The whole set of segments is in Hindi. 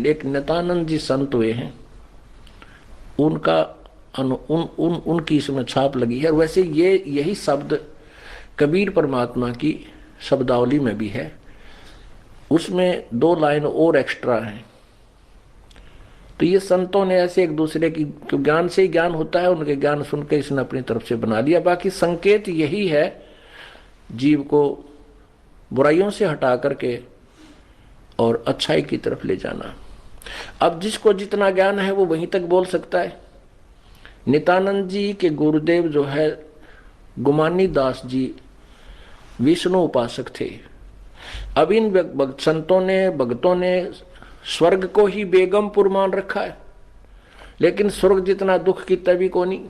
एक नित्यानंद जी संत हुए हैं, उनका उनकी इसमें छाप लगी है। वैसे ये यही शब्द कबीर परमात्मा की शब्दावली में भी है, उसमें 2 लाइन और एक्स्ट्रा हैं। तो ये संतों ने ऐसे एक दूसरे की, क्यों ज्ञान से ही ज्ञान होता है, उनके ज्ञान सुन के इसने अपनी तरफ से बना लिया। बाकी संकेत यही है, जीव को बुराइयों से हटा करके और अच्छाई की तरफ ले जाना। अब जिसको जितना ज्ञान है वो वहीं तक बोल सकता है। नित्यानंद जी के गुरुदेव जो है गुमानी दास जी विष्णु उपासक थे। अब इन संतों ने, भक्तों ने स्वर्ग को ही बेगमपुर मान रखा है, लेकिन स्वर्ग जितना दुख की तभी को नहीं,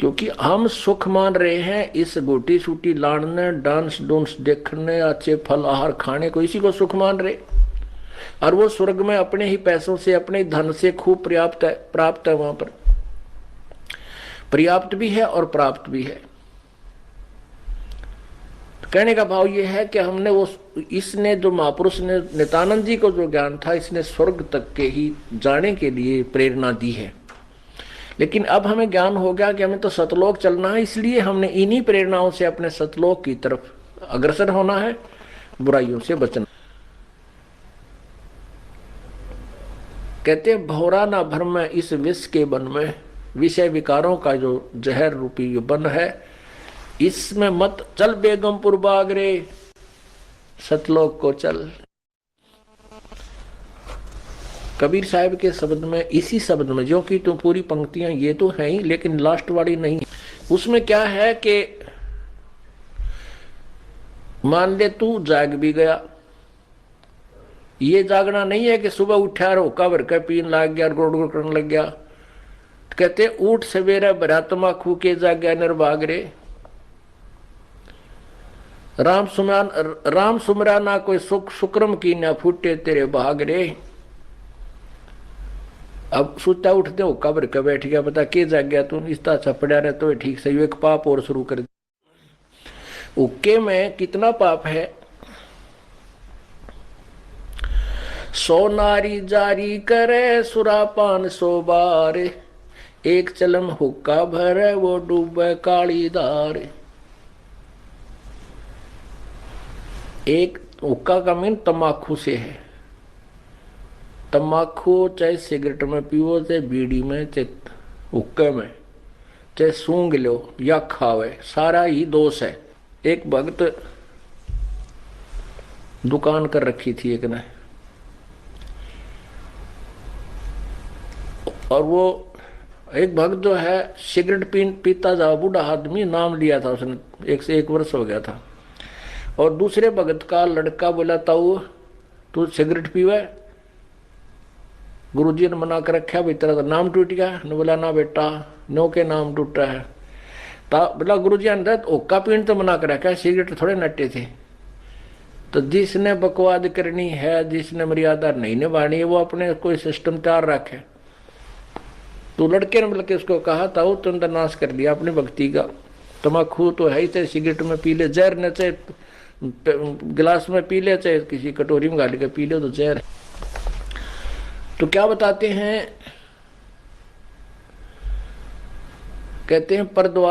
क्योंकि हम सुख मान रहे हैं इस गोटी सूटी लाड़ने, डांस डूंस देखने, अच्छे फल आहार खाने को, इसी को सुख मान रहे। और वो स्वर्ग में अपने ही पैसों से, अपने ही धन से खूब प्राप्त है, वहां पर पर्याप्त भी है और प्राप्त भी है। कहने का भाव यह है कि हमने वो, इसने जो महापुरुष ने, नित्यानंद जी को जो ज्ञान था, इसने स्वर्ग तक के ही जाने के लिए प्रेरणा दी है। लेकिन अब हमें ज्ञान हो गया कि हमें तो सतलोक चलना है, इसलिए हमने इन्हीं प्रेरणाओं से अपने सतलोक की तरफ अग्रसर होना है, बुराइयों से बचना। कहते हैं भौरा ना भर में इस विष के बन में, विषय विकारों का जो जहर रूपी बन है, इसमें मत चल बेगमपुर बाग रे, सतलोक को चल। कबीर साहब के शब्द में, इसी शब्द में, जो कि तो पूरी पंक्तियां ये तो है ही, लेकिन लास्ट वाली नहीं, उसमें क्या है कि मान ले तू जाग भी गया, ये जागना नहीं है कि सुबह उठा रोका भर के पीन लग गया, गोड़ गोड़ करने लग गया। कहते उठ सवेरे भरा तमाकू के जाग्या निर्भाग रे, राम सुमरा ना कोई सुख शुक्रम की ना फूटे तेरे भाग रे। अब सुता उठते हो कब्र के बैठ गया, बता के जाग गया तू, इस तरह चपड़ा रहे तो ठीक सही, एक पाप और शुरू कर दिया। उक्के में कितना पाप है। सो नारी जारी करे सुरापान 100 बार, एक चलम हुक्का भरे वो डूबे काली धार। एक हुक्का का मीन तम्बाकू से है। तम्बाकू चाहे सिगरेट में पियो, चाहे बीड़ी में, चाहे हुक्के में, चाहे सूंघ लो या खावे, सारा ही दोष है। एक भक्त दुकान कर रखी थी एक ने, और वो एक भक्त जो है सिगरेट पीता जा, बूढ़ा आदमी, नाम लिया था उसने, 1 से 1 वर्ष हो गया था। और दूसरे भगत का लड़का बोला ताऊ तू सिगरेट पीवे, गुरुजी ने मना कर रखा, भाई तेरा तो नाम टूट गया। ने बोला ना बेटा, नो के नाम टूटा है। बोला गुरुजी ने ओका पीन तो मना कर रखा, सिगरेट थोड़े नट्टे थे। तो जिसने बकवाद करनी है, जिसने मर्यादा नहीं निभानी है, वो अपने कोई सिस्टम तैयार रखे। तो लड़के ने बल्कि उसको कहा ताऊ तुम तो नाश कर दिया अपनी भक्ति का, तम्बाकू तो है ही, चाहे सिगरेट में पी ले, जहर न चाहे गिलास में पी ले, चाहे किसी कटोरी में गाली के पी ले, तो जहर है। तो क्या बताते हैं, कहते हैं पर द्वार